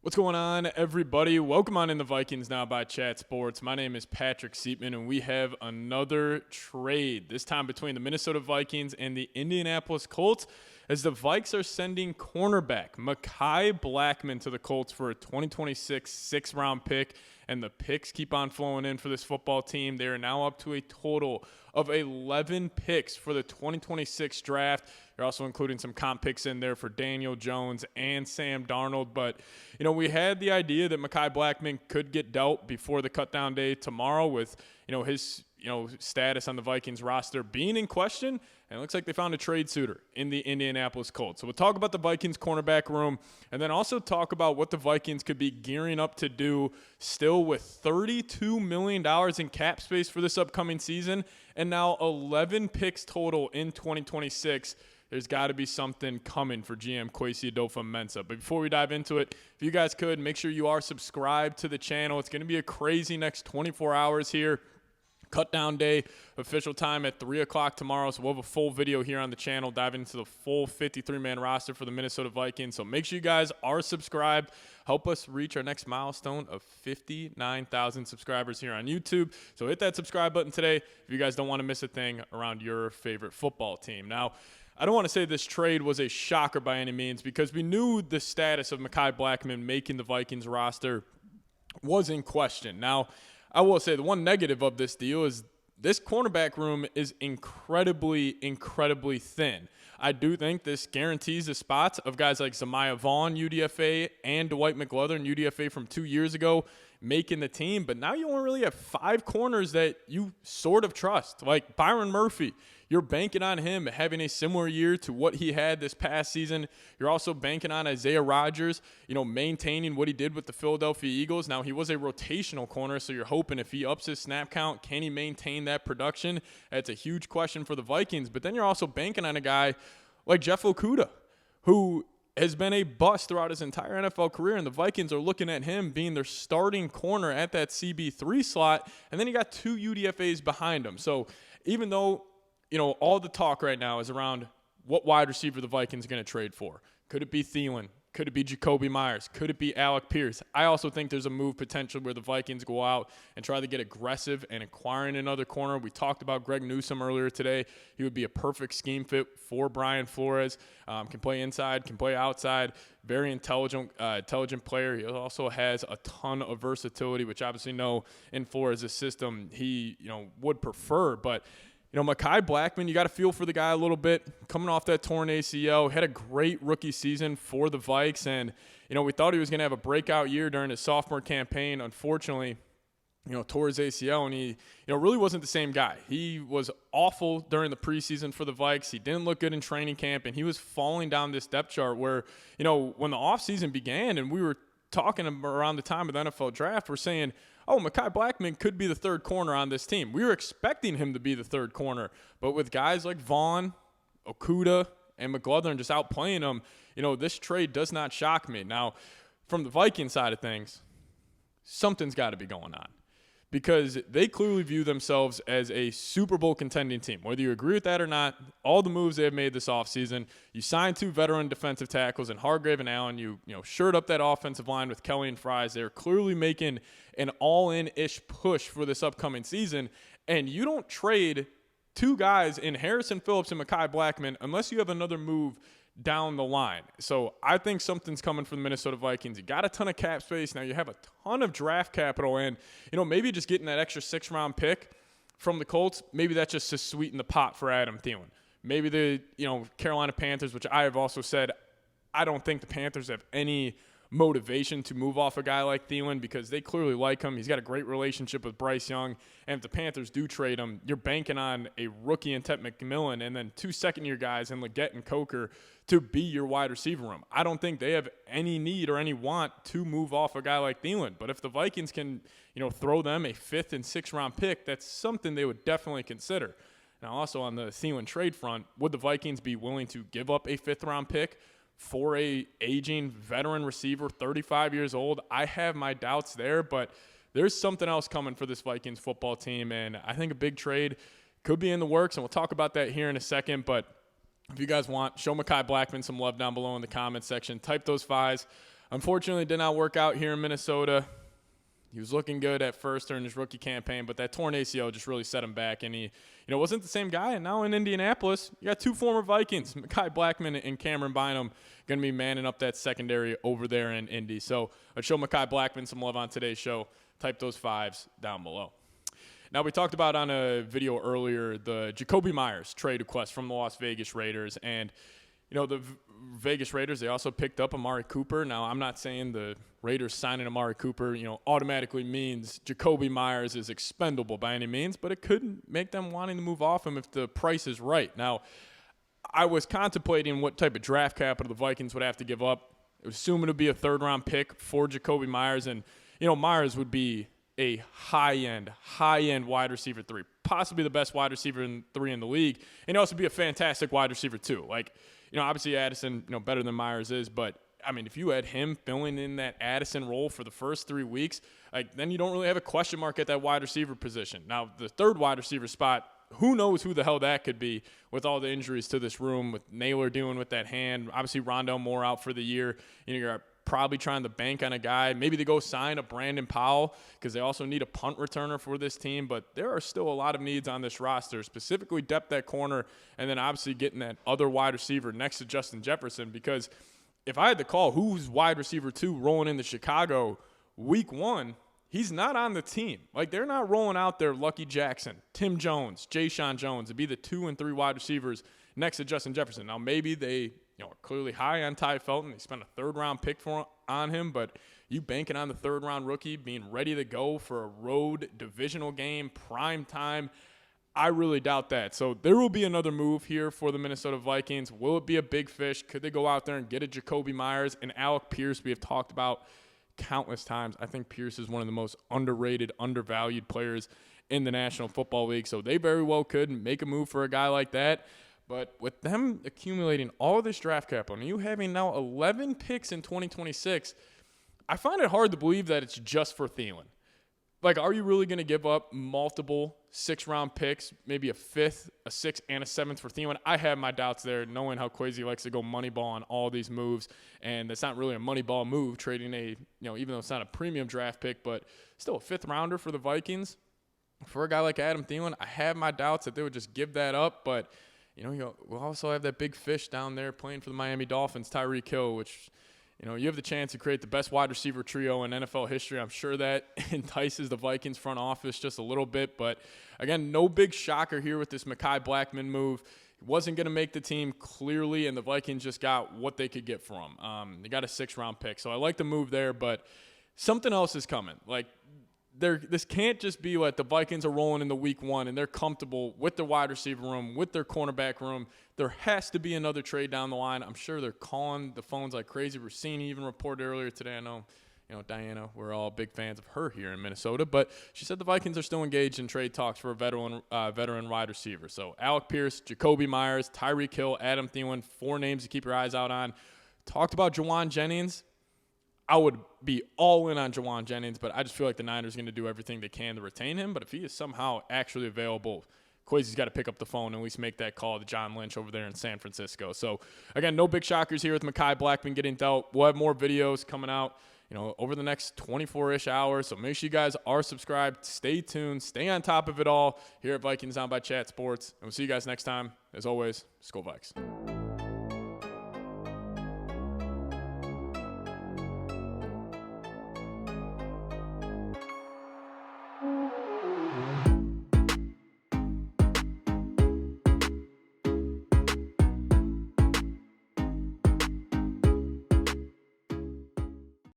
What's going on, everybody? Welcome on in the Vikings Now by Chat Sports. My name is Patrick Siepman, and we have another trade, this time between the Minnesota Vikings and the Indianapolis Colts, as the Vikes are sending cornerback Mekhi Blackmon to the Colts for a 2026 sixth-round pick, and the picks keep on flowing in for this football team. They are now up to a total of 11 picks for the 2026 draft. You're also including some comp picks in there for Daniel Jones and Sam Darnold. But, we had the idea that Mekhi Blackmon could get dealt before the cutdown day tomorrow with, his, status on the Vikings roster being in question. And it looks like they found a trade suitor in the Indianapolis Colts. So we'll talk about the Vikings cornerback room and then also talk about what the Vikings could be gearing up to do still with $32 million in cap space for this upcoming season and now 11 picks total in 2026. There's got to be something coming for GM Kwesi Adofo-Mensah. But before we dive into it, if you guys could, make sure you are subscribed to the channel. It's going to be a crazy next 24 hours here. Cut down day, official time at 3 o'clock tomorrow. So we'll have a full video here on the channel diving into the full 53-man roster for the Minnesota Vikings. So make sure you guys are subscribed. Help us reach our next milestone of 59,000 subscribers here on YouTube. So hit that subscribe button today if you guys don't want to miss a thing around your favorite football team. Now, I don't want to say this trade was a shocker by any means because we knew the status of Mekhi Blackmon making the Vikings roster was in question. Now, I will say the one negative of this deal is this cornerback room is incredibly thin. I do think this guarantees the spots of guys like Zemaiah Vaughn, UDFA, and Dwight McGlothern, UDFA from 2 years ago, making the team. But now you only really have 5 corners that you sort of trust. Like Byron Murphy, you're banking on him having a similar year to what he had this past season. You're also banking on Isaiah Rodgers, maintaining what he did with the Philadelphia Eagles. Now, he was a rotational corner, so you're hoping if he ups his snap count, can he maintain that production? That's a huge question for the Vikings. But then you're also banking on a guy like Jeff Okudah, who has been a bust throughout his entire NFL career, and the Vikings are looking at him being their starting corner at that CB3 slot, and then you got 2 UDFAs behind him. So even though all the talk right now is around what wide receiver the Vikings are going to trade for. Could it be Thielen? Could it be Jacoby Myers? Could it be Alec Pierce? I also think there's a move potential where the Vikings go out and try to get aggressive and acquiring another corner. We talked about Greg Newsome earlier today. He would be a perfect scheme fit for Brian Flores. Can play inside, can play outside. Very intelligent player. He also has a ton of versatility, which obviously in Flores' system he would prefer. But Mekhi Blackmon, you got to feel for the guy a little bit. Coming off that torn ACL, had a great rookie season for the Vikes, and we thought he was going to have a breakout year during his sophomore campaign. Unfortunately, tore his ACL, and he really wasn't the same guy. He was awful during the preseason for the Vikes. He didn't look good in training camp, and he was falling down this depth chart where when the offseason began and we were talking around the time of the NFL draft, we're saying, Mekhi Blackmon could be the third corner on this team. We were expecting him to be the third corner, but with guys like Vaughn, Okudah, and McGlothern just outplaying him, this trade does not shock me. Now, from the Viking side of things, something's got to be going on because they clearly view themselves as a Super Bowl contending team. Whether you agree with that or not, all the moves they have made this offseason, you signed 2 veteran defensive tackles in Hargrave and Allen. You shored up that offensive line with Kelly and Fries. They're clearly making an all-in-ish push for this upcoming season, and you don't trade 2 guys in Harrison Phillips and Mekhi Blackmon unless you have another move down the line. So I think something's coming for the Minnesota Vikings. You got a ton of cap space. Now you have a ton of draft capital, and maybe just getting that extra 6th-round pick from the Colts, maybe that's just to sweeten the pot for Adam Thielen. Maybe the Carolina Panthers, which I have also said I don't think the Panthers have any motivation to move off a guy like Thielen because they clearly like him. He's got a great relationship with Bryce Young. And if the Panthers do trade him, you're banking on a rookie in Ted McMillan and then 2 second-year guys in Leggett and Coker to be your wide receiver room. I don't think they have any need or any want to move off a guy like Thielen. But if the Vikings can, throw them a 5th and 6th round pick, that's something they would definitely consider. Now, also on the Thielen trade front, would the Vikings be willing to give up a 5th round pick for a aging veteran receiver, 35 years old? I have my doubts there, but there's something else coming for this Vikings football team, and I think a big trade could be in the works, and we'll talk about that here in a second. But if you guys want, show Mekhi Blackmon some love down below in the comments section. Type those 5s. Unfortunately, it did not work out here in Minnesota. He was looking good at first during his rookie campaign, but that torn ACL just really set him back, and he wasn't the same guy. And now in Indianapolis, you got two former Vikings, Mekhi Blackmon and Cameron Bynum, going to be manning up that secondary over there in Indy. So let's show Mekhi Blackmon some love on today's show. Type those 5s down below. Now, we talked about on a video earlier the Jakobi Meyers trade request from the Las Vegas Raiders, and the Vegas Raiders, they also picked up Amari Cooper. Now, I'm not saying the Raiders signing Amari Cooper, automatically means Jakobi Meyers is expendable by any means, but it could make them wanting to move off him if the price is right. Now, I was contemplating what type of draft capital the Vikings would have to give up. I was assuming it would be a third-round pick for Jakobi Meyers, and, Meyers would be a high-end wide receiver 3, possibly the best wide receiver 3 in the league, and also be a fantastic wide receiver 2. Obviously Addison, better than Meyers is, but if you had him filling in that Addison role for the first 3 weeks, then you don't really have a question mark at that wide receiver position. Now, the third wide receiver spot, who knows who the hell that could be with all the injuries to this room, with Naylor dealing with that hand, obviously Rondell Moore out for the year. You're probably trying to bank on a guy. Maybe they go sign a Brandon Powell because they also need a punt returner for this team. But there are still a lot of needs on this roster, specifically depth at corner, and then obviously getting that other wide receiver next to Justin Jefferson. Because if I had to call who's wide receiver 2 rolling into Chicago week 1, he's not on the team. They're not rolling out there Lucky Jackson, Tim Jones, Jayshon Jones to be the 2 and 3 wide receivers next to Justin Jefferson. Now, maybe they are clearly high on Ty Felton. They spent a third-round pick on him, but you banking on the third-round rookie being ready to go for a road divisional game, prime time, I really doubt that. So there will be another move here for the Minnesota Vikings. Will it be a big fish? Could they go out there and get a Jakobi Meyers and Alec Pierce? We have talked about countless times. I think Pierce is one of the most underrated, undervalued players in the National Football League, so they very well could make a move for a guy like that. But with them accumulating all this draft capital and you having now 11 picks in 2026, I find it hard to believe that it's just for Thielen. Are you really going to give up multiple 6-round picks, maybe a 5th, a 6th, and a 7th for Thielen? I have my doubts there, knowing how Kwesi likes to go moneyball on all these moves. And it's not really a moneyball move, trading even though it's not a premium draft pick, but still a 5th rounder for the Vikings. For a guy like Adam Thielen, I have my doubts that they would just give that up, but we'll also have that big fish down there playing for the Miami Dolphins, Tyreek Hill, which, you have the chance to create the best wide receiver trio in NFL history. I'm sure that entices the Vikings front office just a little bit. But, again, no big shocker here with this Mekhi Blackmon move. He wasn't going to make the team clearly, and the Vikings just got what they could get from him. They got a 6th-round pick. So I like the move there, but something else is coming. This can't just be the Vikings are rolling into week 1 and they're comfortable with their wide receiver room, with their cornerback room. There has to be another trade down the line. I'm sure they're calling the phones like crazy. Rossini even reported earlier today. I know, Diana, we're all big fans of her here in Minnesota, but she said the Vikings are still engaged in trade talks for a veteran wide receiver. So Alec Pierce, Jakobi Meyers, Tyreek Hill, Adam Thielen, 4 names to keep your eyes out on. Talked about Juwan Jennings. I would be all in on Juwan Jennings, but I just feel like the Niners are going to do everything they can to retain him. But if he is somehow actually available, Kwesi's got to pick up the phone and at least make that call to John Lynch over there in San Francisco. So, again, no big shockers here with Mekhi Blackmon getting dealt. We'll have more videos coming out, over the next 24-ish hours. So make sure you guys are subscribed. Stay tuned. Stay on top of it all here at Vikings Now by Chat Sports. And we'll see you guys next time. As always, Skol Vikes.